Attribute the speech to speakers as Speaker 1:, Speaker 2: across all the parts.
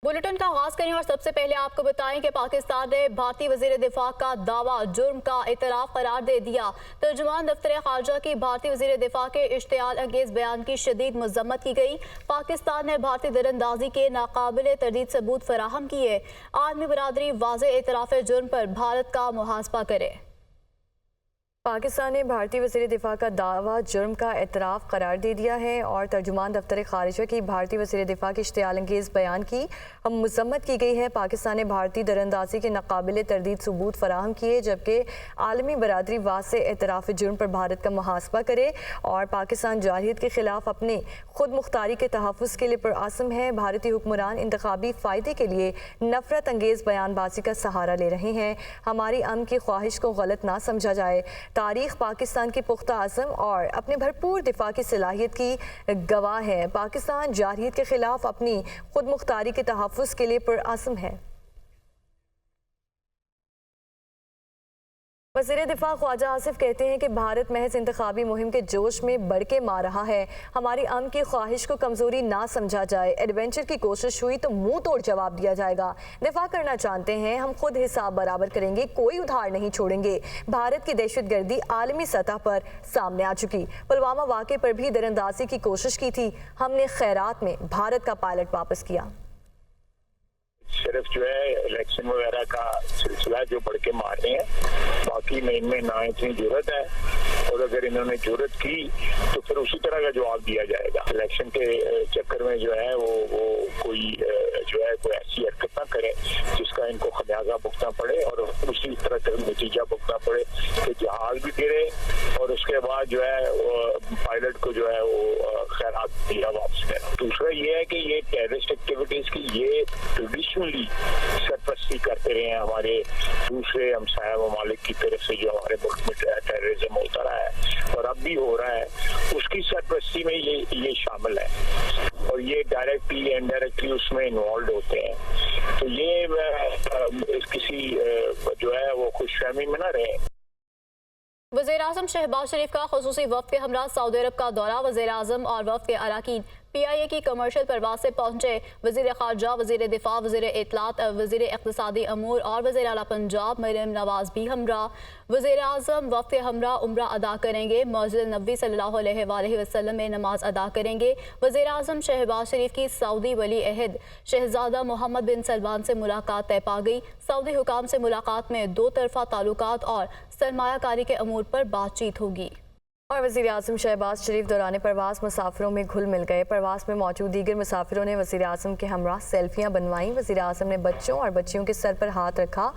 Speaker 1: Bulletin का आगाज करें और सबसे पहले आपको बताएं कि पाकिस्तान ने भारतीय वजीर दिफा का दावा जुर्म का इतराफ करार दे दिया। तर्जुमान दफ्तर खारजा की भारतीय वजीर दिफा के इश्तियाल अंगेज बयान की शदीद मजम्मत की गई। पाकिस्तान ने भारतीय दरअंदाजी के नाकाबिल तरदीद सबूत फराहम किए। आलमी बरादरी वाज़े इतराफ जुर्म पर भारत का मुहासबा करे।
Speaker 2: पाकिस्तान ने भारतीय वज़ीर दिफा का दावा जुर्म का एतराफ़ करार दे दिया है और तर्जुमान दफ्तर खारिजा की भारतीय वज़ीर दिफा के इश्तियाल अंगेज़ बयान की मज़म्मत की गई है। पाकिस्तान ने भारतीय दरअंदाजी के नाकाबिल तरदीद सबूत फराहम किए, जबकि आलमी बरादरी वाज़े एतराफ़ जुर्म पर भारत का मुहासबा करे और पाकिस्तान जारहियत के खिलाफ अपने खुद मुख्तारी के तहफ़्फ़ुज़ के लिए पुरअज़्म है। भारतीय हुक्मरान इंतखाबी फ़ायदे के लिए नफ़रत अंगेज़ बयानबाजी का सहारा ले रहे हैं। हमारी अमन की ख्वाहिश को गलत ना समझा जाए। तारीख पाकिस्तान की पुख्ता अज़म और अपने भरपूर दिफा की सलाहियत की गवाह है। पाकिस्तान जारहियत के खिलाफ अपनी खुद मुख्तारी के तहफ़्फ़ुज़ के लिए पुरअज़्म है। वज़ीर दिफा ख्वाजा आसिफ कहते हैं कि भारत महज इंतखाबी मुहिम के जोश में बढ़के मार रहा है। हमारी अमन की ख्वाहिश को कमज़ोरी ना समझा जाए। एडवेंचर की कोशिश हुई तो मुंह तोड़ जवाब दिया जाएगा। दिफा करना जानते हैं, हम खुद हिसाब बराबर करेंगे, कोई उधार नहीं छोड़ेंगे। भारत की दहशतगर्दी आलमी सतह पर सामने आ चुकी। पुलवामा वाक़े पर भी दरअंदाजी की कोशिश की थी, हमने खैरात में भारत का पायलट वापस किया।
Speaker 3: सिर्फ जो है इलेक्शन वगैरह का सिलसिला जो बढ़ के मार रहे हैं, बाकी में इनमें ना इतनी जरूरत है, और अगर इन्होंने जरूरत की तो फिर उसी तरह का जवाब दिया जाएगा। इलेक्शन के चक्कर में जो है वो कोई जो है कोई ऐसी हरकत ना करे जिसका इनको खमियाजा भुगतना पड़े और उसी तरह का नतीजा भुगतना पड़े कि जहाज भी गिरे और उसके बाद जो है पायलट को जो है वो खैरात दिया वापस करें। दूसरा ये है कि ये टेररिस्ट एक्टिविटीज की ये ट्रेडिशनली सरपरस्ती करते रहे हैं हमारे दूसरे हमसाया ममालिक की तरफ से, जो हमारे मुल्क में टेररिज्म होता रहा है और अब भी हो रहा है, उसकी सरपरस्ती में ये शामिल है और ये डायरेक्टली इनडायरेक्टली उसमें इन्वॉल्व होते हैं। तो ये किसी जो है वो खुशफहमी में ना रहे।
Speaker 1: वज़ीर आज़म शहबाज शरीफ का खुसूसी वफ़द के हमरा सऊदी अरब का दौरा। वज़ीर आज़म और वफ़द के अराकीन PIA की कमर्शियल परवाज से पहुंचे। वज़ीर खारजा, वज़ीर दिफा, वज़ीर इत्तलात, वज़ीर इक़्तिसादी अमूर और वज़ीर आला पंजाब मरियम नवाज़ भी हमरा। वज़ीर आज़म वफ़द के हमरा उम्रा अदा करेंगे। मस्जिद नबी सल्लल्लाहु अलैहि वसल्लम में नमाज अदा करेंगे। वज़ीर आज़म शहबाज शरीफ की सऊदी वली अहद शहज़ादा मोहम्मद बिन सलमान से मुलाकात तय पा गई। सऊदी हुकाम से मुलाकात में दो तरफ़ा ताल्लुकात और सरमायाकारी के अमूर पर बातचीत होगी।
Speaker 2: और वज़ीर आज़म शहबाज शरीफ दौरान परवास मुसाफिरों में घुल मिल गए। परवास में मौजूद दीगर मुसाफिरों ने वज़ीर आज़म के हमरा सेल्फियाँ बनवाईं। वज़ीर आज़म ने बच्चों और बच्चियों के सर पर हाथ रखा,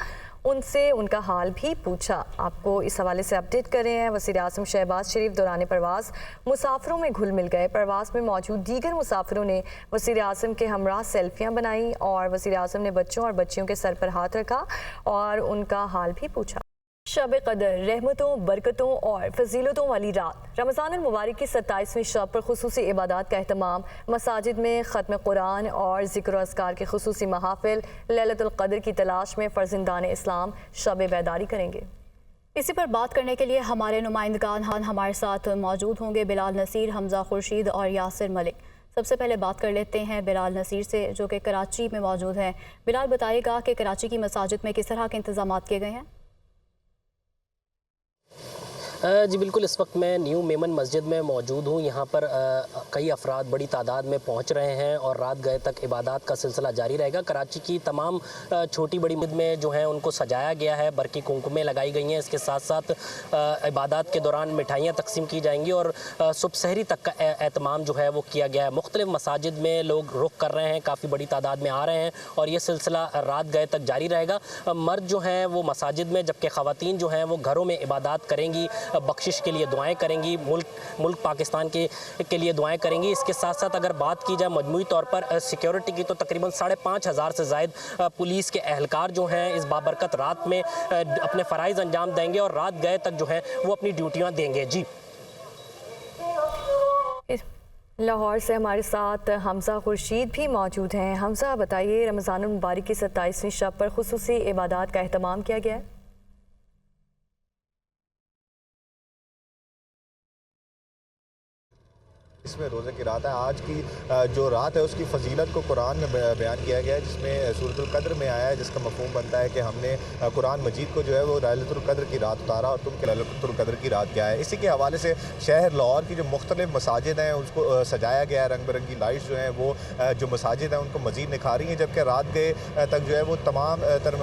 Speaker 2: उनसे उनका हाल भी पूछा। आपको इस हवाले से अपडेट कर रहे हैं। वज़ीर आज़म शहबाज शरीफ दौरान परवास मुसाफिरों में घुल मिल गए। परवास में मौजूद दीगर मुसाफिरों ने वज़ीर आज़म के हमरा सेल्फियाँ बनाईं और वज़ीर आज़म ने बच्चों और बच्चियों के सर पर हाथ रखा और उनका हाल भी पूछा। शब कदर रहमतों, बरकतों और फजीलतों वाली रात रमज़ान मुबारक की 27वीं शब पर खुसूसी इबादत का अहतमाम। मसाजिद में ख़त्म कुरान और ज़िक्र अस्कार के खुसूसी महाफ़िल लैलतुल क़द्र की तलाश में फ़र्ज़िंदान इस्लाम शब बेदारी करेंगे।
Speaker 1: इसी पर बात करने के लिए हमारे नुमाइंदगान हमारे साथ मौजूद होंगे। बिलाल नसीर, हमजा खुर्शीद और यासिर मलिक। सबसे पहले बात कर लेते हैं बिलाल नसीर से, जो कि कराची में मौजूद हैं। बिलाल, बताइएगा कि कराची की मसाजिद में किस तरह के इंतज़ाम किए गए हैं?
Speaker 4: जी बिल्कुल, इस वक्त मैं न्यू मेमन मस्जिद में मौजूद हूँ। यहाँ पर कई अफराद बड़ी तादाद में पहुँच रहे हैं और रात गए तक इबादत का सिलसिला जारी रहेगा। कराची की तमाम छोटी बड़ी मस्जिद में जो है उनको सजाया गया है, बरकी कुमकुमें लगाई गई हैं। इसके साथ साथ इबादत के दौरान मिठाइयाँ तकसीम की जाएंगी और सुबह सहरी तक का एहतमाम जो है वो किया गया है। मुख्तलिफ मसाजिद में लोग रुख कर रहे हैं, काफ़ी बड़ी तादाद में आ रहे हैं और ये सिलसिला रात गए तक जारी रहेगा। मर्द जो हैं वो मसाजिद में, जबकि ख़वातीन जो हैं वो घरों में इबादत करेंगी, बख्शिश के लिए दुआएं करेंगी, मुल्क पाकिस्तान के लिए दुआएं करेंगी। इसके साथ साथ अगर बात की जाए मजमूई तौर पर सिक्योरिटी की, तो तकरीबन 5,500 से ज़ायद पुलिस के एहलकार जो हैं इस बाबरकत रात में अपने फ़राइज़ अंजाम देंगे और रात गए तक जो है वो अपनी ड्यूटियाँ देंगे। जी
Speaker 2: लाहौर से हमारे साथ हमजा खुर्शीद भी मौजूद हैं। हमजा, बताइए, रमज़ान मुबारक की 27वीं शब पर खुसूसी इबादत का अहतमाम किया गया है।
Speaker 5: اس میں روزے کی رات ہے. آج کی جو رات ہے اس کی فضیلت کو قرآن میں بیان کیا گیا ہے، جس میں سورۃ القدر میں آیا ہے، جس کا مفہوم بنتا ہے کہ ہم نے قرآن مجید کو جو ہے وہ لیلۃ القدر کی رات اتارا اور تم کے لیلۃ القدر کی رات کیا ہے. اسی کے حوالے سے شہر لاہور کی جو مختلف مساجد ہیں اس کو سجایا گیا ہے. رنگ برنگی لائٹس جو ہیں وہ جو مساجد ہیں ان کو مزید نکھاری ہیں، جبکہ رات گئے تک جو ہے وہ تمام تر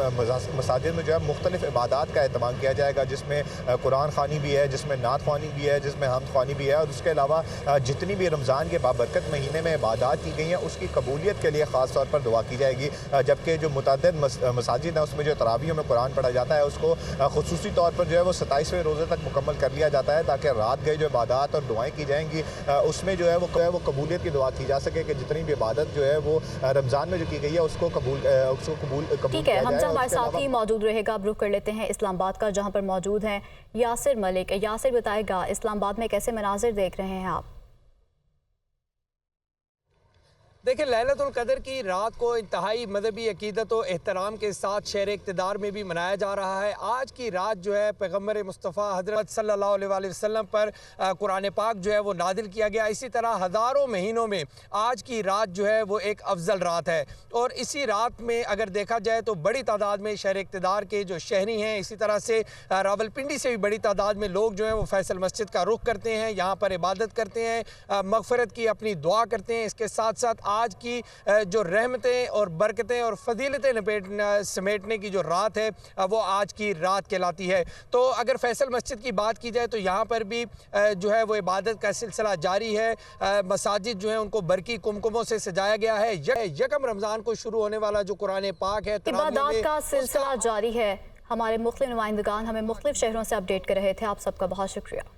Speaker 5: مساجد میں جو ہے مختلف عبادات کا اہتمام کیا جائے گا، جس میں قرآن خوانی بھی ہے، جس میں نعت خوانی بھی ہے، جس میں حمد خوانی بھی ہے، اور اس کے علاوہ جتنی بھی رمضان کے بابرکت مہینے میں عبادات کی گئی ہیں اس کی قبولیت کے لیے خاص طور پر دعا کی جائے گی. جبکہ جو متعدد مساجد ہیں اس میں جو تراویحوں میں قرآن پڑھا جاتا ہے اس کو خصوصی طور پر جو ہے وہ 27ویں روزے تک مکمل کر لیا جاتا ہے، تاکہ رات گئے جو عبادات اور دعائیں کی جائیں گی اس میں جو ہے وہ قبولیت کی دعا کی جا سکے کہ جتنی بھی عبادت جو ہے وہ رمضان میں جو کی گئی ہے اس کو قبول
Speaker 1: ٹھیک ہے. حمزہ ہمارے ساتھ ہی موجود رہے گا. اب رخ کر لیتے ہیں اسلام آباد کا، جہاں پر موجود ہیں یاسر ملک. یاسر بتائے گا اسلام آباد میں کیسے مناظر دیکھ رہے ہیں آپ؟
Speaker 6: دیکھیں، لیلۃ القدر کی رات کو انتہائی مذہبی عقیدت و احترام کے ساتھ شہر اقتدار میں بھی منایا جا رہا ہے. آج کی رات جو ہے پیغمبر مصطفیٰ حضرت صلی اللہ علیہ وآلہ وسلم پر قرآن پاک جو ہے وہ نازل کیا گیا. اسی طرح ہزاروں مہینوں میں آج کی رات جو ہے وہ ایک افضل رات ہے، اور اسی رات میں اگر دیکھا جائے تو بڑی تعداد میں شہر اقتدار کے جو شہری ہیں، اسی طرح سے راولپنڈی سے بھی بڑی تعداد میں لوگ جو ہیں وہ فیصل مسجد کا رخ کرتے ہیں، یہاں پر عبادت کرتے ہیں، مغفرت کی اپنی دعا کرتے ہیں. اس کے ساتھ ساتھ آج کی جو رحمتیں اور برکتیں اور فضیلتیں سمیٹنے کی جو رات ہے وہ آج کی رات کہلاتی ہے. تو اگر فیصل مسجد کی بات کی جائے تو یہاں پر بھی جو ہے وہ عبادت کا سلسلہ جاری ہے. مساجد جو ہیں ان کو برقی کمکموں سے سجایا گیا ہے. یکم رمضان کو شروع ہونے والا جو قرآن پاک ہے،
Speaker 1: عبادات کا سلسلہ جاری ہے. ہمارے مختلف نمائندگان ہمیں مختلف شہروں سے اپڈیٹ کر رہے تھے. آپ سب کا بہت شکریہ.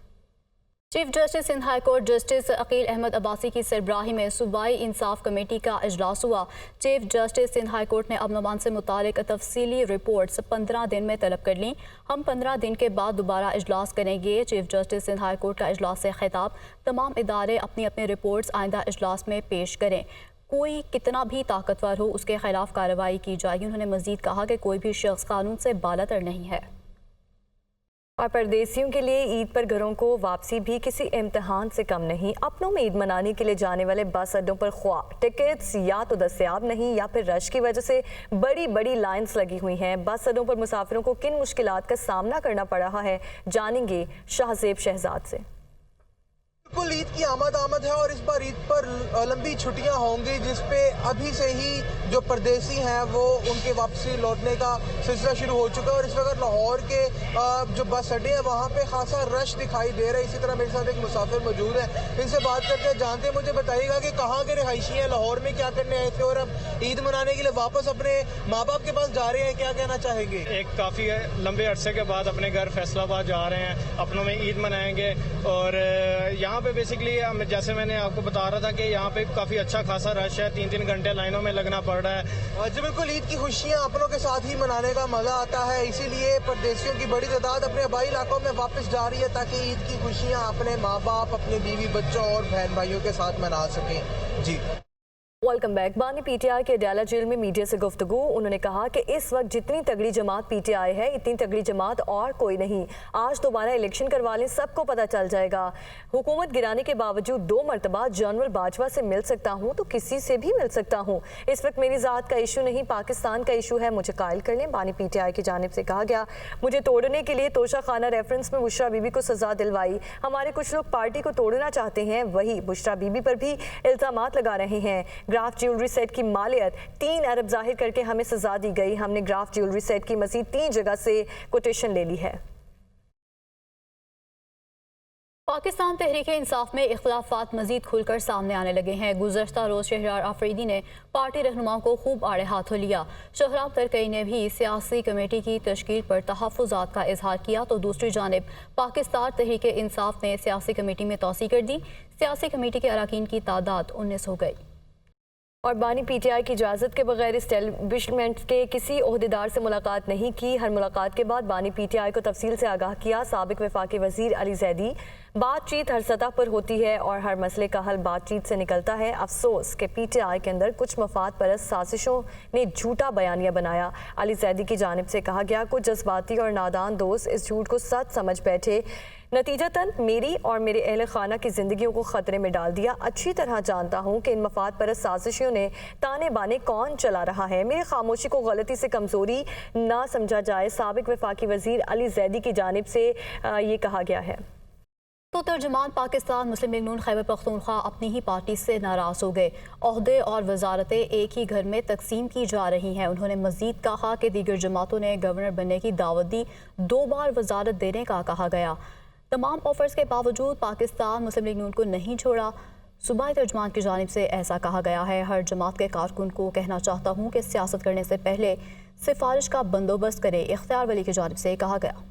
Speaker 1: Chief justice Sindh high court justice Aqeel Ahmed Abbasi کی سربراہی میں صوبائی انصاف کمیٹی کا اجلاس ہوا. Chief justice Sindh high court نے امن و امان سے متعلق تفصیلی رپورٹس 15 دن میں طلب کر لیں. ہم 15 دن کے بعد دوبارہ اجلاس کریں گے. Chief justice Sindh high court کا اجلاس سے خطاب: تمام ادارے اپنی اپنی رپورٹس آئندہ اجلاس میں پیش کریں. کوئی کتنا بھی طاقتور ہو اس کے خلاف کارروائی کی جائے گی. انہوں نے مزید کہا کہ کوئی بھی شخص قانون سے بالاتر نہیں ہے.
Speaker 2: اور پردیسیوں کے لیے عید پر گھروں کو واپسی بھی کسی امتحان سے کم نہیں. اپنوں میں عید منانے کے لیے جانے والے بس اڈوں پر خواہ ٹکٹس یا تو دستیاب نہیں یا پھر رش کی وجہ سے بڑی لائنز لگی ہوئی ہیں. بس اڈوں پر مسافروں کو کن مشکلات کا سامنا کرنا پڑ رہا ہے، جانیں گے شہزیب شہزاد سے.
Speaker 7: بالکل عید کی آمد ہے اور اس بار عید پر لمبی چھٹیاں ہوں گی، جس پہ ابھی سے ہی جو پردیسی ہیں وہ ان کے واپسی لوٹنے کا سلسلہ شروع ہو چکا ہے. اور اس وقت لاہور کے جو بس اڈے ہیں وہاں پہ خاصا رش دکھائی دے رہا ہے. اسی طرح میرے ساتھ ایک مسافر موجود ہے، ان سے بات کرتے ہیں، جانتے ہیں. مجھے بتائیے گا کہ کہاں کے رہائشی ہیں، لاہور میں کیا کرنے آئے تھے اور اب عید منانے کے لیے واپس اپنے ماں باپ کے پاس جا رہے ہیں، کیا کہنا چاہیں گے؟
Speaker 8: ایک کافی لمبے عرصے کے بعد اپنے گھر فیصل آباد جا رہے ہیں، اپنوں میں عید منائیں گے. اور یہاں پہ بیسکلی جیسے میں نے آپ کو بتا رہا تھا کہ یہاں پہ کافی اچھا خاصا رش ہے، 3 گھنٹے لائنوں میں لگنا پڑ رہا ہے.
Speaker 7: جی بالکل، عید کی خوشیاں اپنوں کے ساتھ ہی منانے کا مزہ آتا ہے، اسی لیے پردیسیوں کی بڑی تعداد اپنے آبائی علاقوں میں واپس جا رہی ہے تاکہ عید کی خوشیاں اپنے ماں باپ، اپنے بیوی بچوں اور بہن بھائیوں کے ساتھ منا سکیں. جی
Speaker 2: ویلکم بیک. بانی پی ٹی آئی کے اڈیالہ جیل میں میڈیا سے گفتگو. انہوں نے کہا کہ اس وقت جتنی تگڑی جماعت پی ٹی آئی ہے اتنی تگڑی جماعت اور کوئی نہیں. آج دوبارہ الیکشن کروا لیں، سب کو پتہ چل جائے گا. حکومت گرانے کے باوجود 2 مرتبہ جنرل باجوہ سے مل سکتا ہوں تو کسی سے بھی مل سکتا ہوں. اس وقت میری ذات کا ایشو نہیں، پاکستان کا ایشو ہے، مجھے قائل کر لیں. بانی پی ٹی آئی کی جانب سے کہا گیا مجھے توڑنے کے لیے توشہ خانہ ریفرنس میں بشرا بی بی کو سزا دلوائی. ہمارے کچھ لوگ پارٹی کو توڑنا چاہتے ہیں، وہی بشرا بی بی پر بھی الزامات لگا رہے ہیں. گراف جیولری سیٹ کی مالیت 3 ارب ظاہر کر کے ہمیں سزا دی گئی. ہم نے گراف جیولری سیٹ کی مزید 3 جگہ سے کوٹیشن لے لی ہے.
Speaker 1: پاکستان تحریک انصاف میں اختلافات مزید کھل کر سامنے آنے لگے ہیں. گزشتہ روز شہریار آفریدی نے پارٹی رہنماؤں کو خوب آڑے ہاتھوں لیا. شہراب ترکئی نے بھی سیاسی کمیٹی کی تشکیل پر تحفظات کا اظہار کیا تو دوسری جانب پاکستان تحریک انصاف نے سیاسی کمیٹی میں توسیع کر دی. سیاسی کمیٹی کے اراکین کی تعداد 19 ہو گئی.
Speaker 2: اور بانی پی ٹی آئی کی اجازت کے بغیر اسٹیبلشمنٹ کے کسی عہدیدار سے ملاقات نہیں کی. ہر ملاقات کے بعد بانی پی ٹی آئی کو تفصیل سے آگاہ کیا. سابق وفاقی وزیر علی زیدی: بات چیت ہر سطح پر ہوتی ہے اور ہر مسئلے کا حل بات چیت سے نکلتا ہے. افسوس کہ پی ٹی آئی کے اندر کچھ مفاد پرست سازشوں نے جھوٹا بیانیہ بنایا. علی زیدی کی جانب سے کہا گیا کچھ جذباتی اور نادان دوست اس جھوٹ کو سچ سمجھ بیٹھے. नतीजतन मेरी और मेरे अहल खाना की ज़िंदगियों को ख़तरे में डाल दिया। अच्छी तरह जानता हूँ कि इन मफाद परस्त साजिशों ने ताने बाने कौन चला रहा है। मेरी खामोशी को गलती से कमज़ोरी ना समझा जाए। साबिक वफाकी वज़ीर अली ज़ैदी की जानिब से ये कहा गया है।
Speaker 1: तो तर्जुमान पाकिस्तान मुस्लिम लीग नून खैबर पख्तूनख्वा अपनी ही पार्टी से नाराज़ हो गए। ओहदे और वजारतें एक ही घर में तकसीम की जा रही हैं। उन्होंने मज़ीद कहा कि दीगर जमातों ने गवर्नर बनने की दावत दी, 2 बार वजारत देने का कहा गया। तमाम ऑफर्स के बावजूद पाकिस्तान मुस्लिम लीग नून को नहीं छोड़ा। सूबाई तर्जुमान की जानिब से ऐसा कहा गया है। हर जमात के कारकुन को कहना चाहता हूँ कि सियासत करने से पहले सिफारिश का बंदोबस्त करे। इख्तियार वली की जानिब से कहा गया।